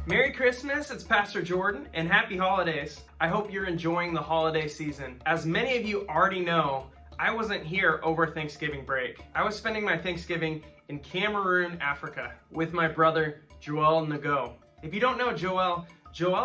Merry Christmas, it's Pastor Jordan, and happy holidays. I hope you're enjoying the holiday season. As many of you already know, I wasn't here over Thanksgiving break. I was spending my Thanksgiving in Cameroon, Africa, with my brother, Joel Nago. If you don't know Joel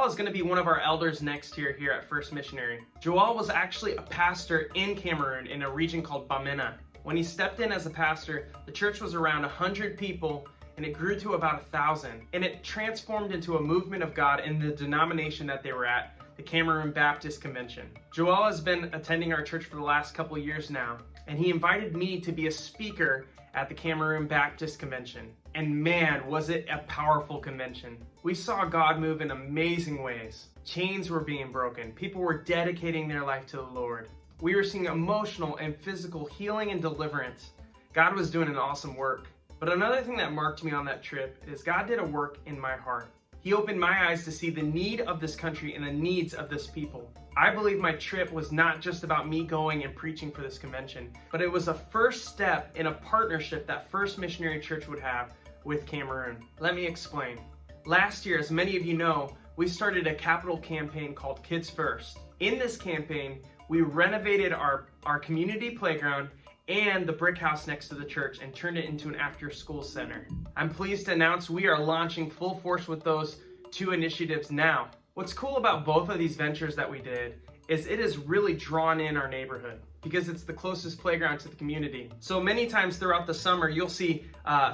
is going to be one of our elders next year here at First Missionary. Joel was actually a pastor in Cameroon in a region called Bamena. When he stepped in as a pastor, the church was around 100 people, and it grew to about 1,000. And it transformed into a movement of God in the denomination that they were at, the Cameroon Baptist Convention. Joel has been attending our church for the last couple of years now, and he invited me to be a speaker at the Cameroon Baptist Convention. And man, was it a powerful convention. We saw God move in amazing ways. Chains were being broken. People were dedicating their life to the Lord. We were seeing emotional and physical healing and deliverance. God was doing an awesome work. But another thing that marked me on that trip is God did a work in my heart. He opened my eyes to see the need of this country and the needs of this people. I believe my trip was not just about me going and preaching for this convention, but it was a first step in a partnership that First Missionary Church would have with Cameroon. Let me explain. Last year, as many of you know, we started a capital campaign called Kids First. In this campaign, we renovated our community playground and the brick house next to the church and turned it into an after-school center. I'm pleased to announce we are launching full force with those two initiatives now. What's cool about both of these ventures that we did is it has really drawn in our neighborhood because it's the closest playground to the community. So many times throughout the summer, you'll see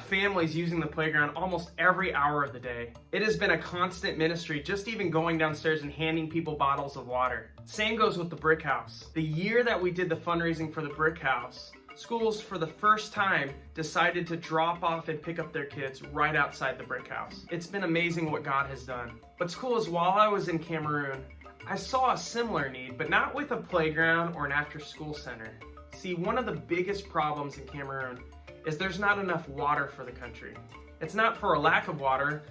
families using the playground almost every hour of the day. It has been a constant ministry, just even going downstairs and handing people bottles of water. Same goes with the brick house. The year that we did the fundraising for the brick house, schools for the first time decided to drop off and pick up their kids right outside the brick house. It's been amazing what God has done. What's cool is while I was in Cameroon, I saw a similar need, but not with a playground or an after-school center. See, one of the biggest problems in Cameroon is there's not enough water for the country. It's not for a lack of water.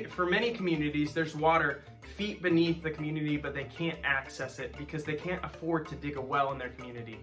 For many communities, there's water feet beneath the community, but they can't access it because they can't afford to dig a well in their community.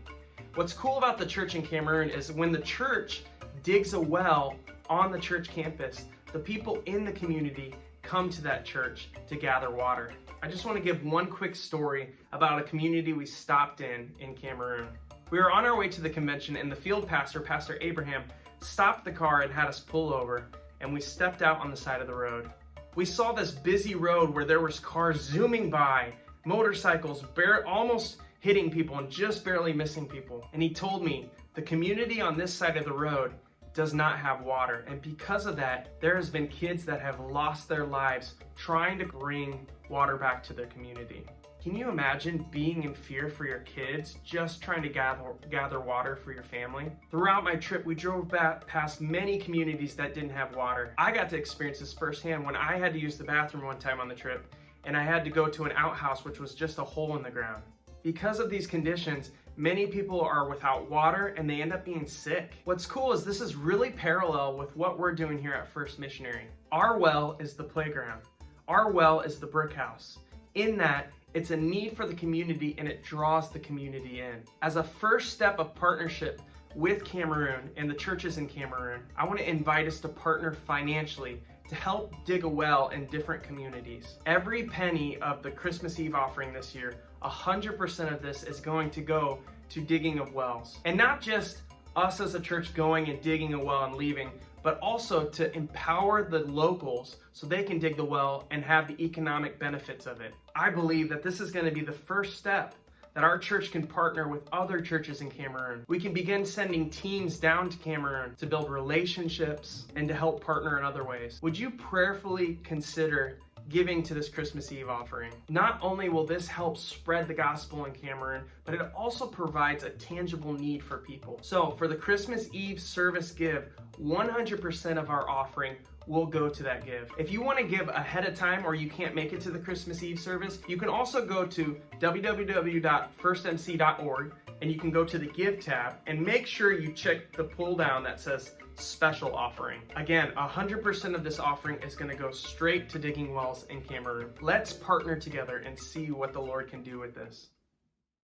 What's cool about the church in Cameroon is when the church digs a well on the church campus, the people in the community come to that church to gather water. I just want to give one quick story about a community we stopped in Cameroon. We were on our way to the convention and the field pastor, Pastor Abraham, stopped the car and had us pull over, and we stepped out on the side of the road. We saw this busy road where there was cars zooming by, motorcycles almost hitting people and just barely missing people. And he told me the community on this side of the road does not have water. And because of that, there has been kids that have lost their lives trying to bring water back to their community. Can you imagine being in fear for your kids, just trying to gather water for your family? Throughout my trip, we drove past many communities that didn't have water. I got to experience this firsthand when I had to use the bathroom one time on the trip, and I had to go to an outhouse, which was just a hole in the ground. Because of these conditions, many people are without water and they end up being sick. What's cool is this is really parallel with what we're doing here at First Missionary. Our well is the playground. Our well is the brick house. In that, it's a need for the community and it draws the community in. As a first step of partnership with Cameroon and the churches in Cameroon, I want to invite us to partner financially to help dig a well in different communities. Every penny of the Christmas Eve offering this year, 100% of this is going to go to digging of wells. And not just us as a church going and digging a well and leaving, but also to empower the locals so they can dig the well and have the economic benefits of it. I believe that this is going to be the first step that our church can partner with other churches in Cameroon. We can begin sending teams down to Cameroon to build relationships and to help partner in other ways. Would you prayerfully consider giving to this Christmas Eve offering? Not only will this help spread the gospel in Cameroon, but it also provides a tangible need for people. So for the Christmas Eve service give, 100% of our offering will go to that give. If you want to give ahead of time or you can't make it to the Christmas Eve service, you can also go to www.firstmc.org and you can go to the Give tab and make sure you check the pull down that says Special Offering. Again, 100% of this offering is going to go straight to digging wells in Cameroon. Let's partner together and see what the Lord can do with this.